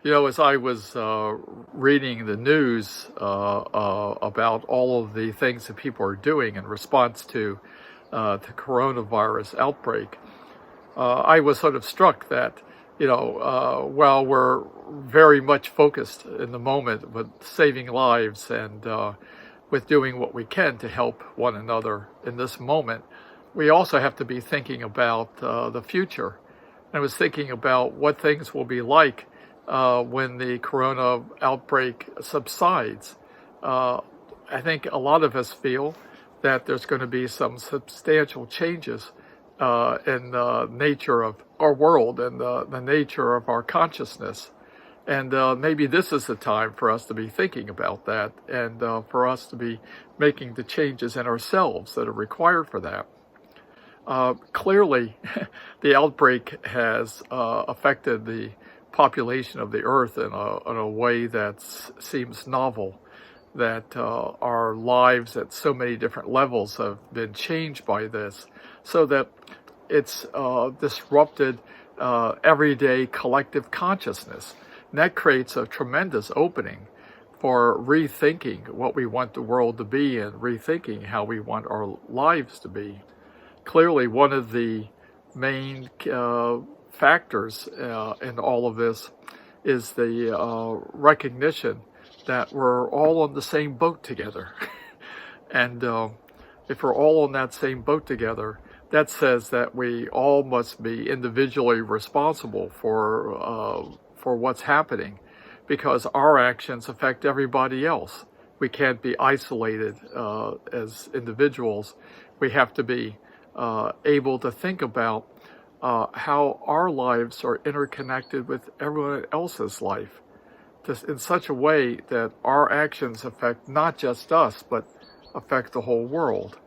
As I was reading the news about all of the things that people are doing in response to the coronavirus outbreak, I was sort of struck that, while we're very much focused in the moment with saving lives and with doing what we can to help one another in this moment, we also have to be thinking about the future. I was thinking about what things will be like when the corona outbreak subsides. I think a lot of us feel that there's going to be some substantial changes in the nature of our world and the nature of our consciousness. And maybe this is the time for us to be thinking about that and for us to be making the changes in ourselves that are required for that. Clearly, the outbreak has affected the population of the earth in a way that seems novel, that our lives at so many different levels have been changed by this, so that it's disrupted everyday collective consciousness. And that creates a tremendous opening for rethinking what we want the world to be and rethinking how we want our lives to be. Clearly, one of the main factors in all of this is the recognition that we're all on the same boat together. And if we're all on that same boat together, that says that we all must be individually responsible for what's happening, because our actions affect everybody else. We can't be isolated as individuals. We have to be able to think about how our lives are interconnected with everyone else's life, in such a way that our actions affect not just us, but affect the whole world.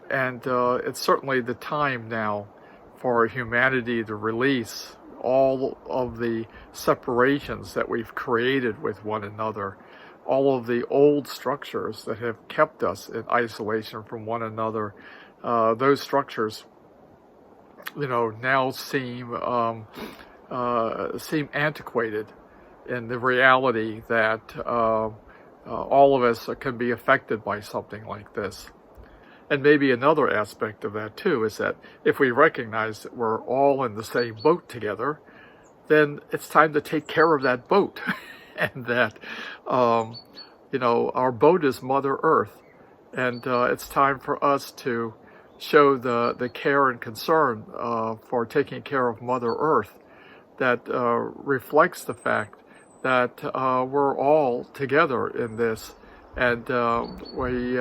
And it's certainly the time now for humanity to release all of the separations that we've created with one another, all of the old structures that have kept us in isolation from one another. Those structures, now seem antiquated in the reality that all of us can be affected by something like this. And maybe another aspect of that too is that if we recognize that we're all in the same boat together, then it's time to take care of that boat. And that, our boat is Mother Earth. And it's time for us to show the care and concern for taking care of Mother Earth that reflects the fact that we're all together in this, and we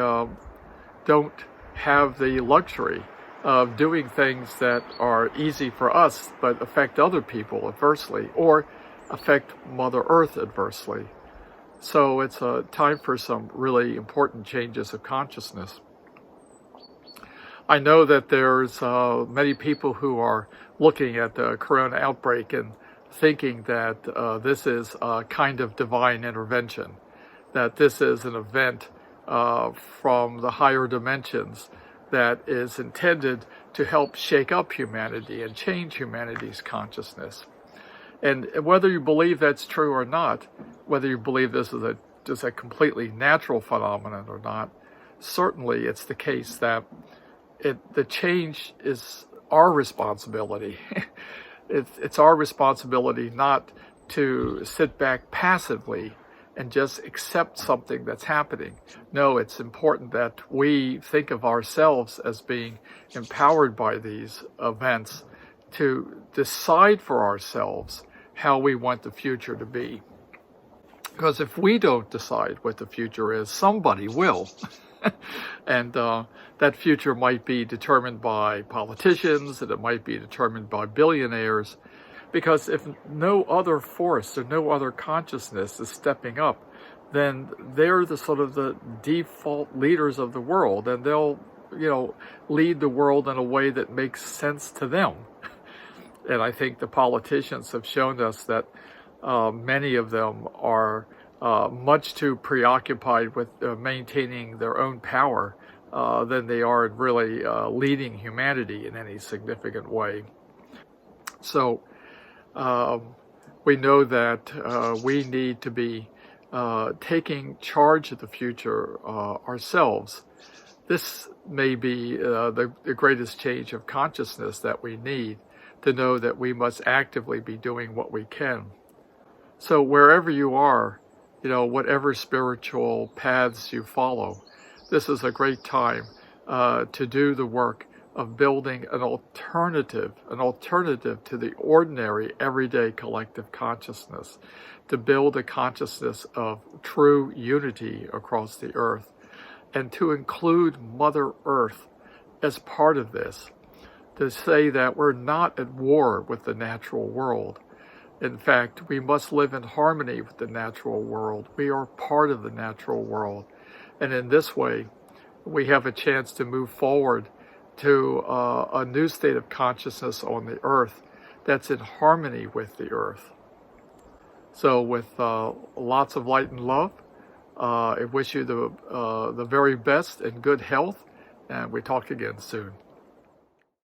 don't have the luxury of doing things that are easy for us but affect other people adversely or affect Mother Earth adversely. So it's a time for some really important changes of consciousness. I know that there's many people who are looking at the corona outbreak and thinking that this is a kind of divine intervention, that this is an event from the higher dimensions that is intended to help shake up humanity and change humanity's consciousness. And whether you believe that's true or not, whether you believe this is just a completely natural phenomenon or not, certainly it's the case that the change is our responsibility. It's our responsibility not to sit back passively and just accept something that's happening. No, it's important that we think of ourselves as being empowered by these events to decide for ourselves how we want the future to be. Because if we don't decide what the future is, somebody will. And that future might be determined by politicians, and it might be determined by billionaires, because if no other force or no other consciousness is stepping up, then they're the sort of the default leaders of the world, and they'll, lead the world in a way that makes sense to them. And I think the politicians have shown us that many of them are much too preoccupied with maintaining their own power than they are in really leading humanity in any significant way. So we know that we need to be taking charge of the future ourselves. This may be the greatest change of consciousness that we need, to know that we must actively be doing what we can. So wherever you are, whatever spiritual paths you follow, this is a great time to do the work of building an alternative to the ordinary, everyday collective consciousness, to build a consciousness of true unity across the earth, and to include Mother Earth as part of this, to say that we're not at war with the natural world. In fact, we must live in harmony with the natural world. We are part of the natural world. And in this way, we have a chance to move forward to a new state of consciousness on the earth that's in harmony with the earth. So with lots of light and love, I wish you the very best and good health, and we talk again soon.